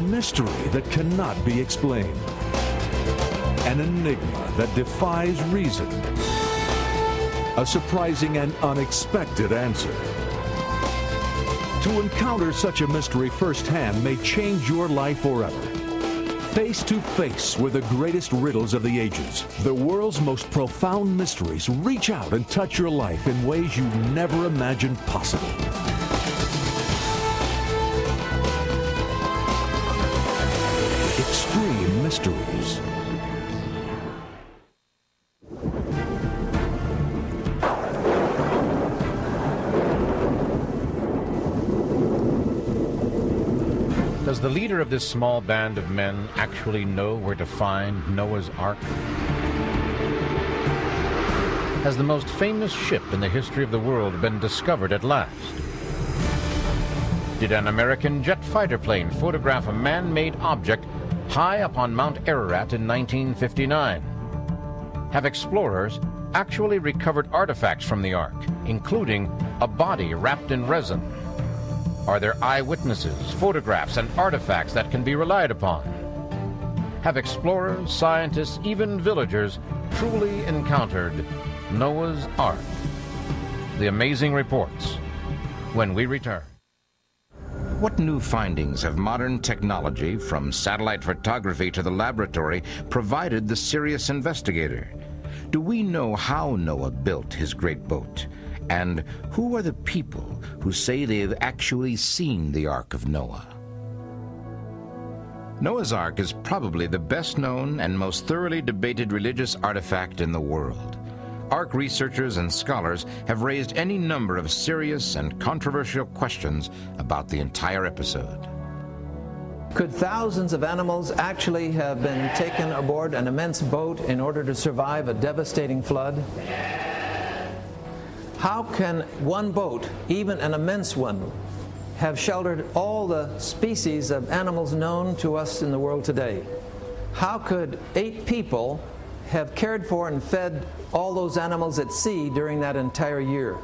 mystery that cannot be explained. An enigma that defies reason. A surprising and unexpected answer. To encounter such a mystery firsthand may change your life forever. Face to face with the greatest riddles of the ages, the world's most profound mysteries reach out and touch your life in ways you never imagined possible. Extreme Mysteries. Does the leader of this small band of men actually know where to find Noah's Ark? Has the most famous ship in the history of the world been discovered at last? Did an American jet fighter plane photograph a man-made object high up on Mount Ararat in 1959? Have explorers actually recovered artifacts from the Ark, including a body wrapped in resin? Are there eyewitnesses, photographs, and artifacts that can be relied upon? Have explorers, scientists, even villagers truly encountered Noah's Ark? The amazing reports when we return. What new findings have modern technology, from satellite photography to the laboratory, provided the serious investigator? Do we know how Noah built his great boat? And who are the people who say they have actually seen the Ark of Noah? Noah's Ark is probably the best known and most thoroughly debated religious artifact in the world. Ark researchers and scholars have raised any number of serious and controversial questions about the entire episode. Could thousands of animals actually have been taken aboard an immense boat in order to survive a devastating flood? How can one boat, even an immense one, have sheltered all the species of animals known to us in the world today? How could 8 people have cared for and fed all those animals at sea during that entire year?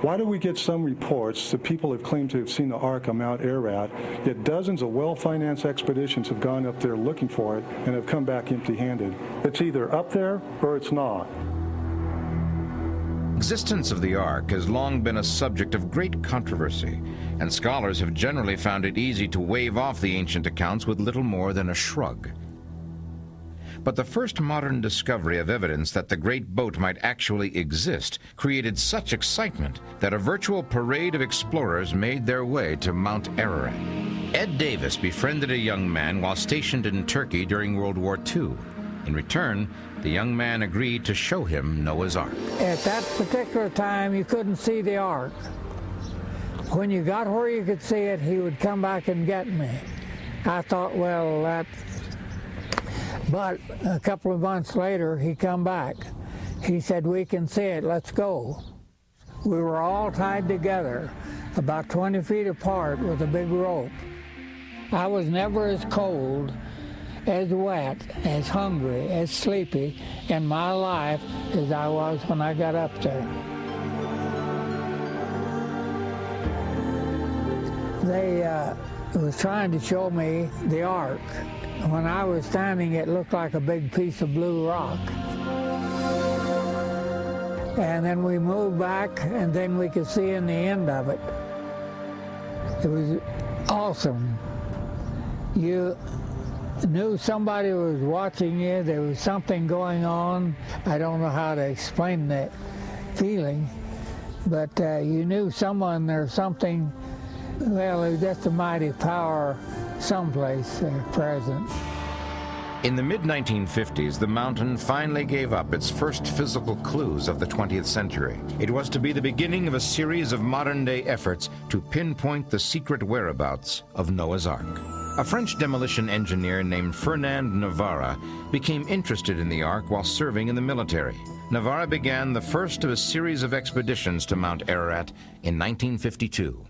Why do we get some reports that people have claimed to have seen the Ark on Mount Ararat, yet dozens of well-financed expeditions have gone up there looking for it and have come back empty-handed? It's either up there or it's not. Existence of the Ark has long been a subject of great controversy, and scholars have generally found it easy to wave off the ancient accounts with little more than a shrug. But the first modern discovery of evidence that the great boat might actually exist created such excitement that a virtual parade of explorers made their way to Mount Ararat. Ed Davis befriended a young man while stationed in Turkey during World War II. In return, the young man agreed to show him Noah's Ark. At that particular time, you couldn't see the Ark. When you got where you could see it, he would come back and get me. I thought, well, that... But a couple of months later, he come back. He said, we can see it, let's go. We were all tied together, about 20 feet apart with a big rope. I was never as cold, as wet, as hungry, as sleepy in my life as I was when I got up there. They was trying to show me the Ark. When I was standing, it looked like a big piece of blue rock. And then we moved back, and then we could see in the end of it. It was awesome. You knew somebody was watching you. There was something going on. I don't know how to explain that feeling, but you knew someone or something. Well, it was just a mighty power someplace present. In the mid-1950s, the mountain finally gave up its first physical clues of the 20th century. It was to be the beginning of a series of modern-day efforts to pinpoint the secret whereabouts of Noah's Ark. A French demolition engineer named Fernand Navarra became interested in the Ark while serving in the military. Navarra began the first of a series of expeditions to Mount Ararat in 1952.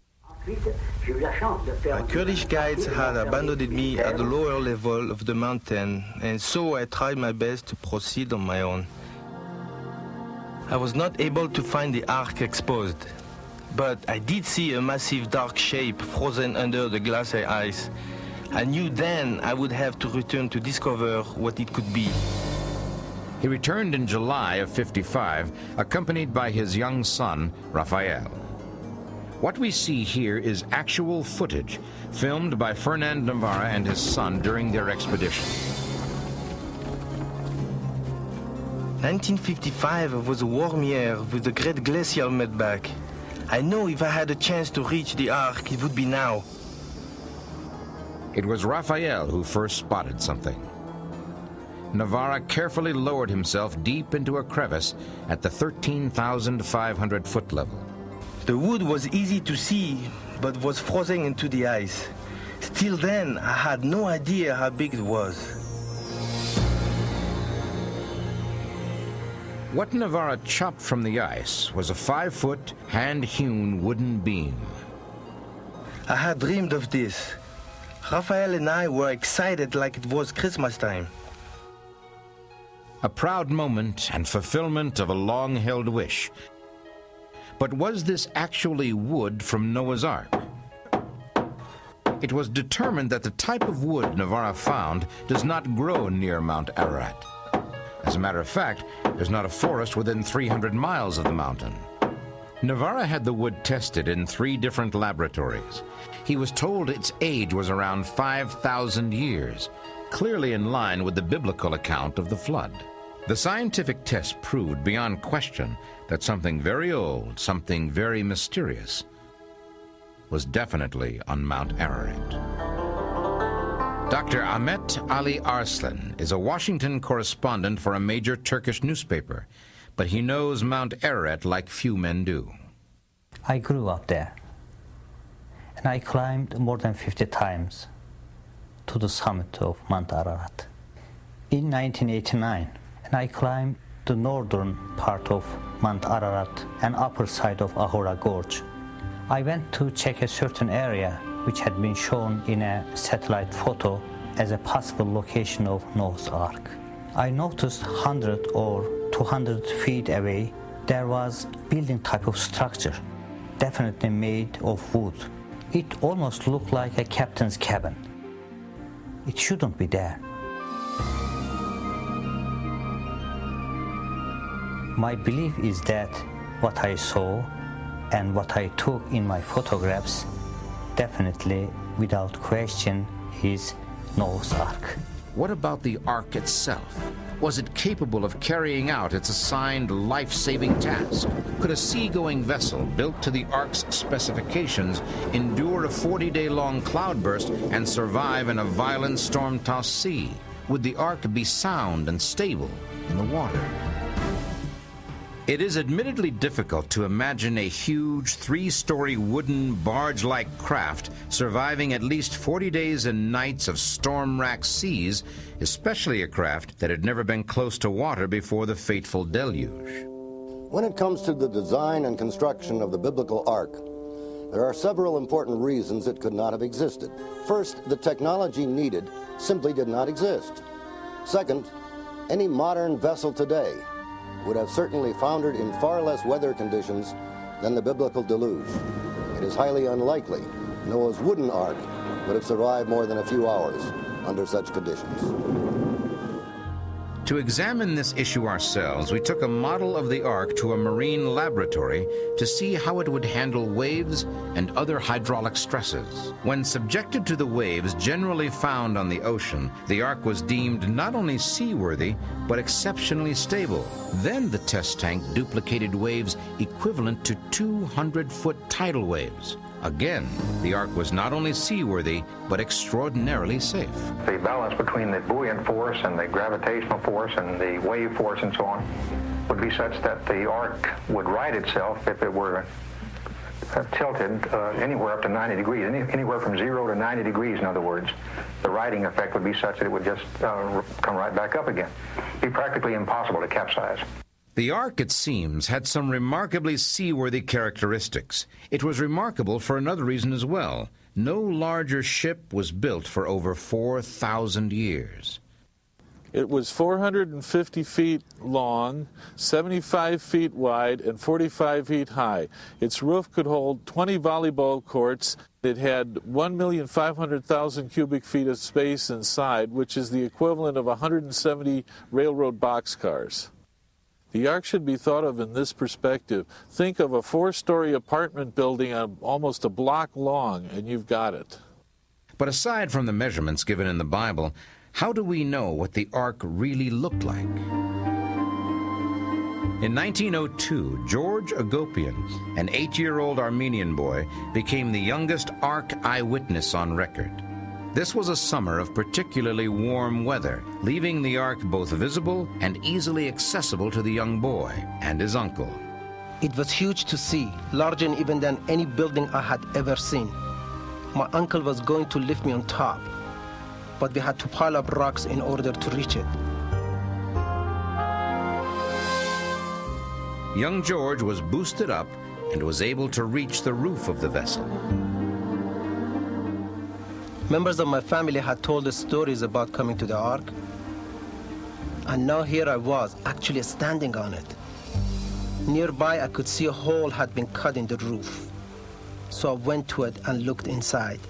My Kurdish guides had abandoned me at the lower level of the mountain, and so I tried my best to proceed on my own. I was not able to find the Ark exposed, but I did see a massive dark shape frozen under the glacier ice, I knew then I would have to return to discover what it could be. He returned in July of '55, accompanied by his young son, Raphael. What we see here is actual footage filmed by Fernand Navarra and his son during their expedition. 1955 was a warm year with the great glacial mudback. I know if I had a chance to reach the Ark, it would be now. It was Raphael who first spotted something. Navarra carefully lowered himself deep into a crevice at the 13,500 foot level. The wood was easy to see, but was frozen into the ice. Still then, I had no idea how big it was. What Navarra chopped from the ice was a 5-foot, hand-hewn wooden beam. I had dreamed of this. Raphael and I were excited like it was Christmas time. A proud moment and fulfillment of a long-held wish. But was this actually wood from Noah's Ark? It was determined that the type of wood Navarra found does not grow near Mount Ararat. As a matter of fact, there's not a forest within 300 miles of the mountain. Navarra had the wood tested in 3 different laboratories. He was told its age was around 5,000 years, clearly in line with the biblical account of the flood. The scientific test proved beyond question that something very old, something very mysterious, was definitely on Mount Ararat. Dr. Ahmet Ali Arslan is a Washington correspondent for a major Turkish newspaper, but he knows Mount Ararat like few men do. I grew up there, and I climbed more than 50 times to the summit of Mount Ararat. In 1989, and I climbed the northern part of Mount Ararat and upper side of Ahura Gorge. I went to check a certain area which had been shown in a satellite photo as a possible location of Noah's Ark. I noticed 100 or 200 feet away there was building type of structure, definitely made of wood. It almost looked like a captain's cabin. It shouldn't be there. My belief is that what I saw and what I took in my photographs definitely, without question, is Noah's Ark. What about the Ark itself? Was it capable of carrying out its assigned life-saving task? Could a sea-going vessel built to the Ark's specifications endure a 40-day-long cloudburst and survive in a violent storm-tossed sea? Would the Ark be sound and stable in the water? It is admittedly difficult to imagine a huge 3-story wooden barge-like craft surviving at least 40 days and nights of storm-racked seas, especially a craft that had never been close to water before the fateful deluge. When it comes to the design and construction of the biblical ark, there are several important reasons it could not have existed. First, the technology needed simply did not exist. Second, any modern vessel today would have certainly foundered in far less weather conditions than the biblical deluge. It is highly unlikely Noah's wooden ark would have survived more than a few hours under such conditions. To examine this issue ourselves, we took a model of the Ark to a marine laboratory to see how it would handle waves and other hydraulic stresses. When subjected to the waves generally found on the ocean, the Ark was deemed not only seaworthy, but exceptionally stable. Then the test tank duplicated waves equivalent to 200-foot tidal waves. Again, the Ark was not only seaworthy, but extraordinarily safe. The balance between the buoyant force and the gravitational force and the wave force and so on would be such that the Ark would right itself if it were tilted anywhere up to 90 degrees, anywhere from 0 to 90 degrees, in other words. The righting effect would be such that it would just come right back up again. It'd be practically impossible to capsize. The Ark, it seems, had some remarkably seaworthy characteristics. It was remarkable for another reason as well. No larger ship was built for over 4,000 years. It was 450 feet long, 75 feet wide, and 45 feet high. Its roof could hold 20 volleyball courts. It had 1,500,000 cubic feet of space inside, which is the equivalent of 170 railroad boxcars. The Ark should be thought of in this perspective. Think of a 4-story apartment building almost a block long, and you've got it. But aside from the measurements given in the Bible, how do we know what the Ark really looked like? In 1902, George Agopian, an 8-year-old Armenian boy, became the youngest Ark eyewitness on record. This was a summer of particularly warm weather, leaving the Ark both visible and easily accessible to the young boy and his uncle. It was huge to see, larger even than any building I had ever seen. My uncle was going to lift me on top, but we had to pile up rocks in order to reach it. Young George was boosted up and was able to reach the roof of the vessel. Members of my family had told us stories about coming to the Ark, and now here I was, actually standing on it. Nearby, I could see a hole had been cut in the roof, so I went to it and looked inside.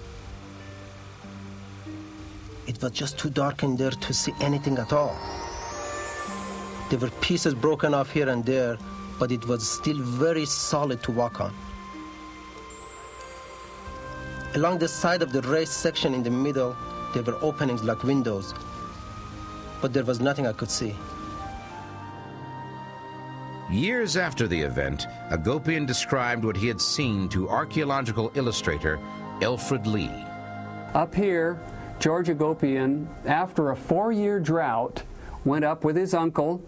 It was just too dark in there to see anything at all. There were pieces broken off here and there, but it was still very solid to walk on. Along the side of the raised section in the middle, there were openings like windows, but there was nothing I could see. Years after the event, Agopian described what he had seen to archaeological illustrator Alfred Lee. Up here, George Agopian, after a 4-year drought, went up with his uncle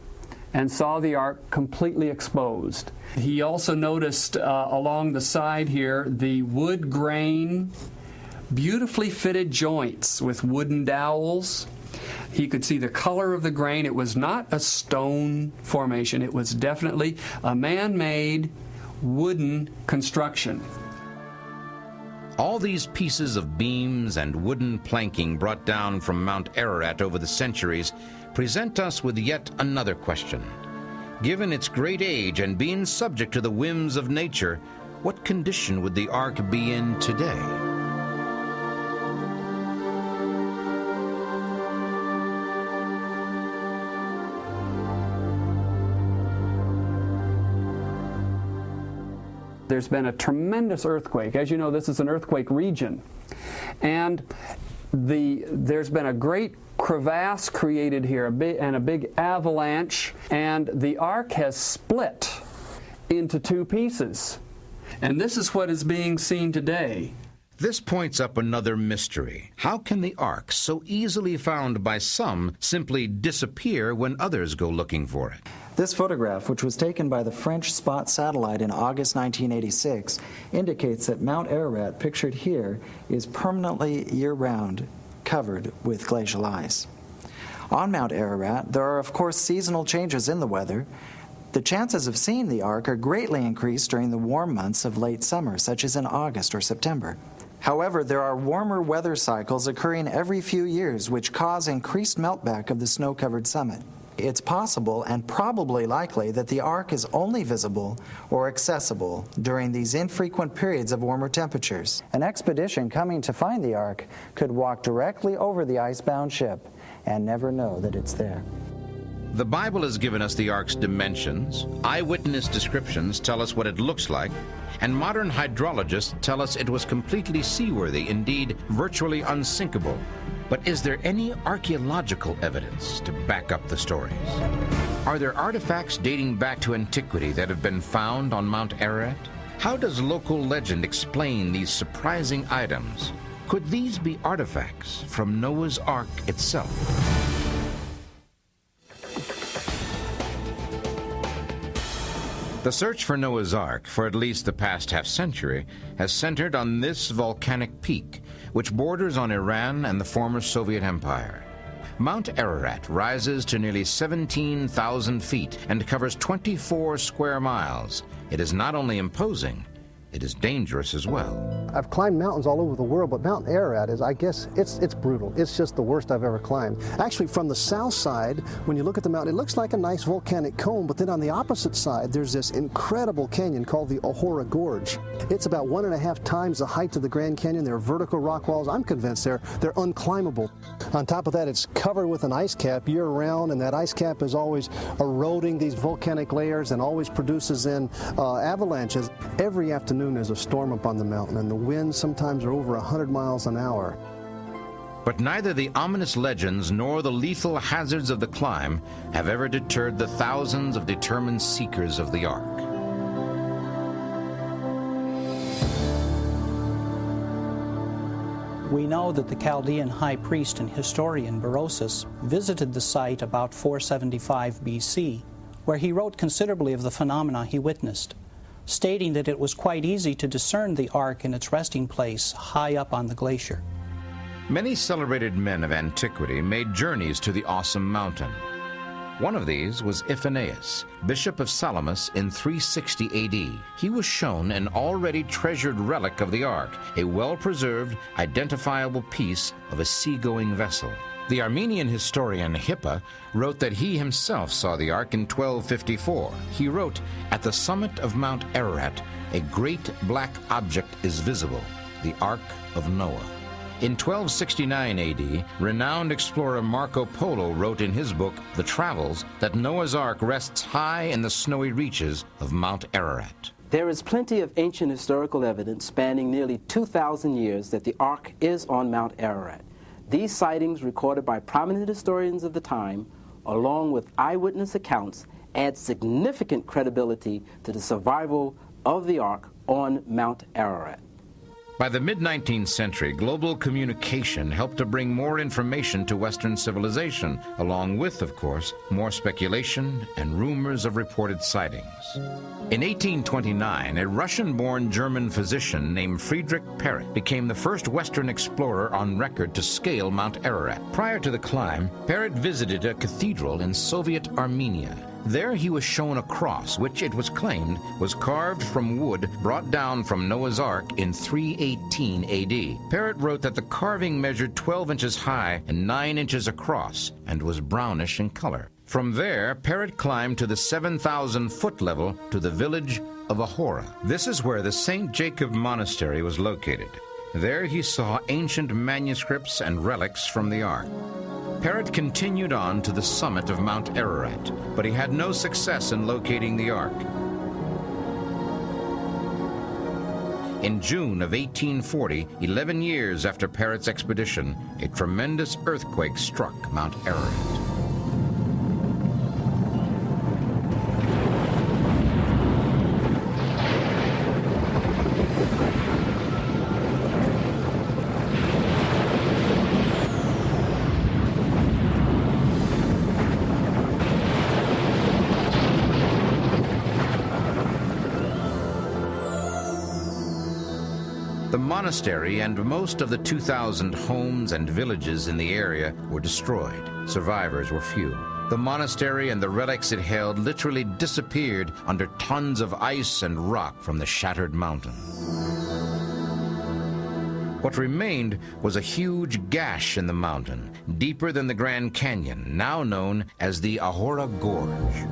and saw the Ark completely exposed. He also noticed along the side here the wood grain, beautifully fitted joints with wooden dowels. He could see the color of the grain. It was not a stone formation. It was definitely a man-made wooden construction. All these pieces of beams and wooden planking brought down from Mount Ararat over the centuries present us with yet another question. Given its great age and being subject to the whims of nature, what condition would the Ark be in today? There's been a tremendous earthquake. As you know, this is an earthquake region. And there's been a great crevasse created here, a big avalanche, and the Ark has split into 2 pieces. And this is what is being seen today. This points up another mystery. How can the Ark, so easily found by some, simply disappear when others go looking for it? This photograph, which was taken by the French Spot satellite in August 1986, indicates that Mount Ararat, pictured here, is permanently year-round covered with glacial ice. On Mount Ararat, there are, of course, seasonal changes in the weather. The chances of seeing the Ark are greatly increased during the warm months of late summer, such as in August or September. However, there are warmer weather cycles occurring every few years which cause increased meltback of the snow-covered summit. It's possible and probably likely that the Ark is only visible or accessible during these infrequent periods of warmer temperatures. An expedition coming to find the Ark could walk directly over the icebound ship and never know that it's there. The Bible has given us the Ark's dimensions, eyewitness descriptions tell us what it looks like, and modern hydrologists tell us it was completely seaworthy, indeed virtually unsinkable. But is there any archaeological evidence to back up the stories? Are there artifacts dating back to antiquity that have been found on Mount Ararat? How does local legend explain these surprising items? Could these be artifacts from Noah's Ark itself? The search for Noah's Ark for at least the past half-century has centered on this volcanic peak, which borders on Iran and the former Soviet Empire. Mount Ararat rises to nearly 17,000 feet and covers 24 square miles. It is not only imposing, it is dangerous as well. I've climbed mountains all over the world, but Mount Ararat is, I guess, it's brutal. It's just the worst I've ever climbed. Actually, from the south side, when you look at the mountain, it looks like a nice volcanic cone, but then on the opposite side, there's this incredible canyon called the Ahora Gorge. It's about 1.5 times the height of the Grand Canyon. There are vertical rock walls. I'm convinced they're unclimbable. On top of that, it's covered with an ice cap year-round, and that ice cap is always eroding these volcanic layers and always produces in avalanches. Every afternoon there's a storm up on the mountain, and the winds sometimes are over 100 miles an hour. But neither the ominous legends nor the lethal hazards of the climb have ever deterred the thousands of determined seekers of the Ark. We know that the Chaldean high priest and historian Berosus visited the site about 475 BC, where he wrote considerably of the phenomena he witnessed, stating that it was quite easy to discern the Ark in its resting place high up on the glacier. Many celebrated men of antiquity made journeys to the awesome mountain. One of these was Iphanaeus, Bishop of Salamis in 360 AD. He was shown an already treasured relic of the Ark, a well-preserved, identifiable piece of a seagoing vessel. The Armenian historian Hippa wrote that he himself saw the Ark in 1254. He wrote, "At the summit of Mount Ararat, a great black object is visible, the Ark of Noah." In 1269 AD, renowned explorer Marco Polo wrote in his book, The Travels, that Noah's Ark rests high in the snowy reaches of Mount Ararat. There is plenty of ancient historical evidence spanning nearly 2,000 years that the Ark is on Mount Ararat. These sightings, recorded by prominent historians of the time, along with eyewitness accounts, add significant credibility to the survival of the Ark on Mount Ararat. By the mid-19th century, global communication helped to bring more information to Western civilization, along with, of course, more speculation and rumors of reported sightings. In 1829, a Russian-born German physician named Friedrich Perret became the first Western explorer on record to scale Mount Ararat. Prior to the climb, Perret visited a cathedral in Soviet Armenia. There he was shown a cross, which it was claimed was carved from wood brought down from Noah's Ark in 318 AD. Perret wrote that the carving measured 12 inches high and 9 inches across and was brownish in color. From there, Perret climbed to the 7,000-foot level to the village of Ahora. This is where the St. Jacob Monastery was located. There he saw ancient manuscripts and relics from the Ark. Perret continued on to the summit of Mount Ararat, but he had no success in locating the Ark. In June of 1840, 11 years after Perret's expedition, a tremendous earthquake struck Mount Ararat. The monastery and most of the 2,000 homes and villages in the area were destroyed. Survivors were few. The monastery and the relics it held literally disappeared under tons of ice and rock from the shattered mountain. What remained was a huge gash in the mountain, deeper than the Grand Canyon, now known as the Ahora Gorge.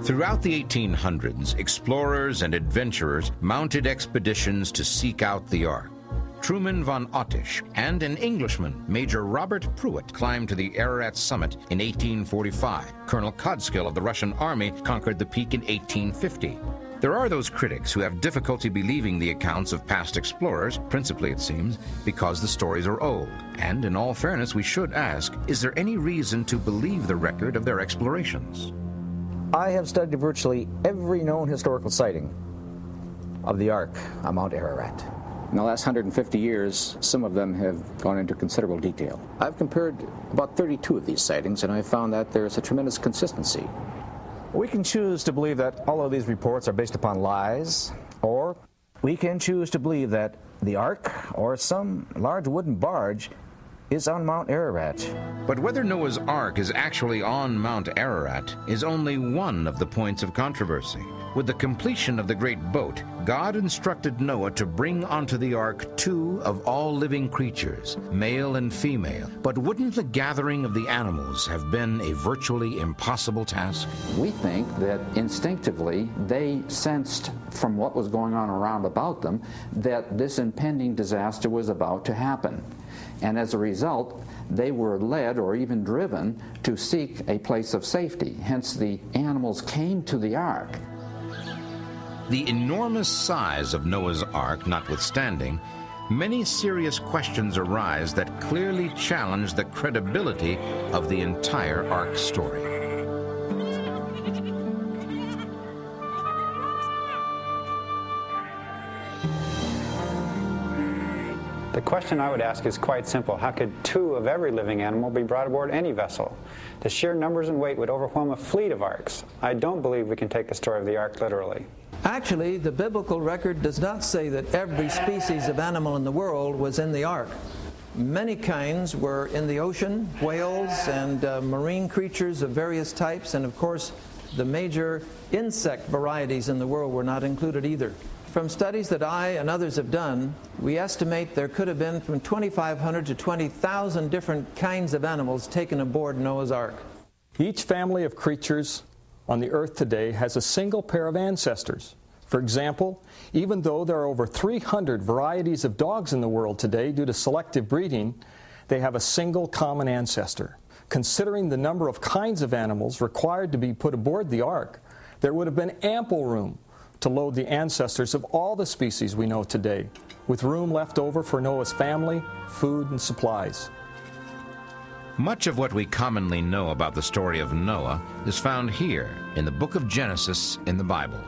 Throughout the 1800s, explorers and adventurers mounted expeditions to seek out the Ark. Truman von Ottisch and an Englishman, Major Robert Pruitt, climbed to the Ararat summit in 1845. Colonel Kodskill of the Russian Army conquered the peak in 1850. There are those critics who have difficulty believing the accounts of past explorers, principally it seems, because the stories are old. And in all fairness, we should ask, is there any reason to believe the record of their explorations? I have studied virtually every known historical sighting of the Ark on Mount Ararat. In the last 150 years, some of them have gone into considerable detail. I've compared about 32 of these sightings, and I've found that there's a tremendous consistency. We can choose to believe that all of these reports are based upon lies, or we can choose to believe that the Ark, or some large wooden barge, is on Mount Ararat. But whether Noah's Ark is actually on Mount Ararat is only one of the points of controversy. With the completion of the great boat, God instructed Noah to bring onto the ark 2 of all living creatures, male and female. But wouldn't the gathering of the animals have been a virtually impossible task? We think that instinctively they sensed from what was going on around about them that this impending disaster was about to happen. And as a result, they were led or even driven to seek a place of safety. Hence, the animals came to the ark. The enormous size of Noah's Ark notwithstanding, many serious questions arise that clearly challenge the credibility of the entire Ark story. The question I would ask is quite simple. How could 2 of every living animal be brought aboard any vessel? The sheer numbers and weight would overwhelm a fleet of arks. I don't believe we can take the story of the ark literally. Actually, the biblical record does not say that every species of animal in the world was in the ark. Many kinds were in the ocean, whales and marine creatures of various types, and of course the major insect varieties in the world were not included either. From studies that I and others have done, we estimate there could have been from 2,500 to 20,000 different kinds of animals taken aboard Noah's Ark. Each family of creatures on the earth today has a single pair of ancestors. For example, even though there are over 300 varieties of dogs in the world today due to selective breeding, they have a single common ancestor. Considering the number of kinds of animals required to be put aboard the ark, there would have been ample room to load the ancestors of all the species we know today, with room left over for Noah's family, food, and supplies. Much of what we commonly know about the story of Noah is found here in the book of Genesis in the Bible.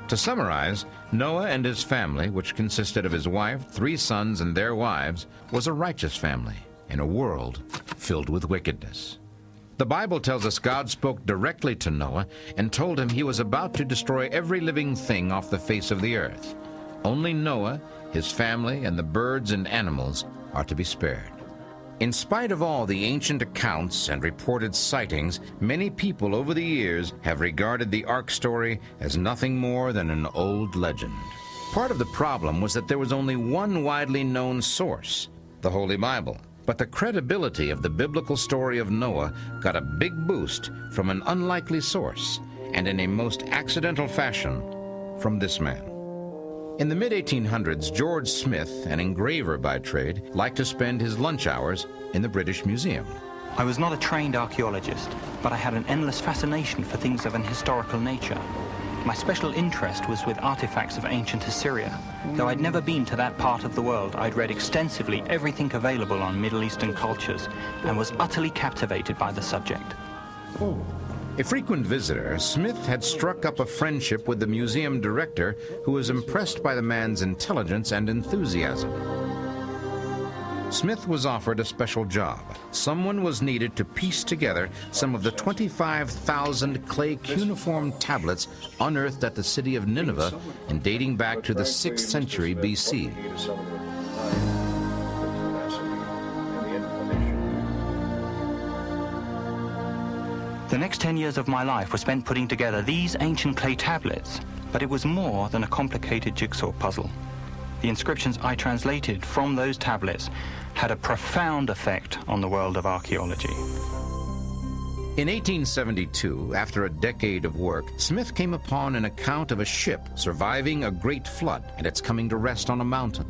To summarize, Noah and his family, which consisted of his wife, 3 sons, and their wives, was a righteous family in a world filled with wickedness. The Bible tells us God spoke directly to Noah and told him he was about to destroy every living thing off the face of the earth. Only Noah, his family, and the birds and animals are to be spared. In spite of all the ancient accounts and reported sightings, many people over the years have regarded the Ark story as nothing more than an old legend. Part of the problem was that there was only one widely known source, the Holy Bible. But the credibility of the biblical story of Noah got a big boost from an unlikely source, and in a most accidental fashion, from this man. In the mid-1800s, George Smith, an engraver by trade, liked to spend his lunch hours in the British Museum. I was not a trained archaeologist, but I had an endless fascination for things of an historical nature. My special interest was with artifacts of ancient Assyria. Though I'd never been to that part of the world, I'd read extensively everything available on Middle Eastern cultures and was utterly captivated by the subject. A frequent visitor, Smith had struck up a friendship with the museum director, who was impressed by the man's intelligence and enthusiasm. Smith was offered a special job. Someone was needed to piece together some of the 25,000 clay cuneiform tablets unearthed at the city of Nineveh and dating back to the 6th century BC. The next 10 years of my life were spent putting together these ancient clay tablets, but it was more than a complicated jigsaw puzzle. The inscriptions I translated from those tablets had a profound effect on the world of archaeology. In 1872, after a decade of work, Smith came upon an account of a ship surviving a great flood and its coming to rest on a mountain.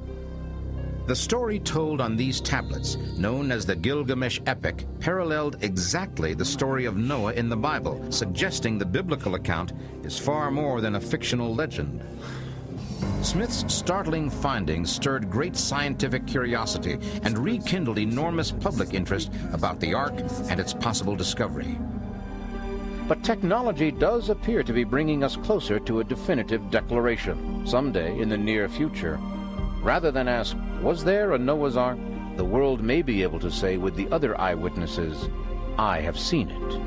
The story told on these tablets, known as the Gilgamesh epic, paralleled exactly the story of Noah in the Bible, suggesting the biblical account is far more than a fictional legend. Smith's startling findings stirred great scientific curiosity and rekindled enormous public interest about the Ark and its possible discovery. But technology does appear to be bringing us closer to a definitive declaration, someday in the near future. Rather than ask, was there a Noah's Ark? The world may be able to say with the other eyewitnesses, I have seen it.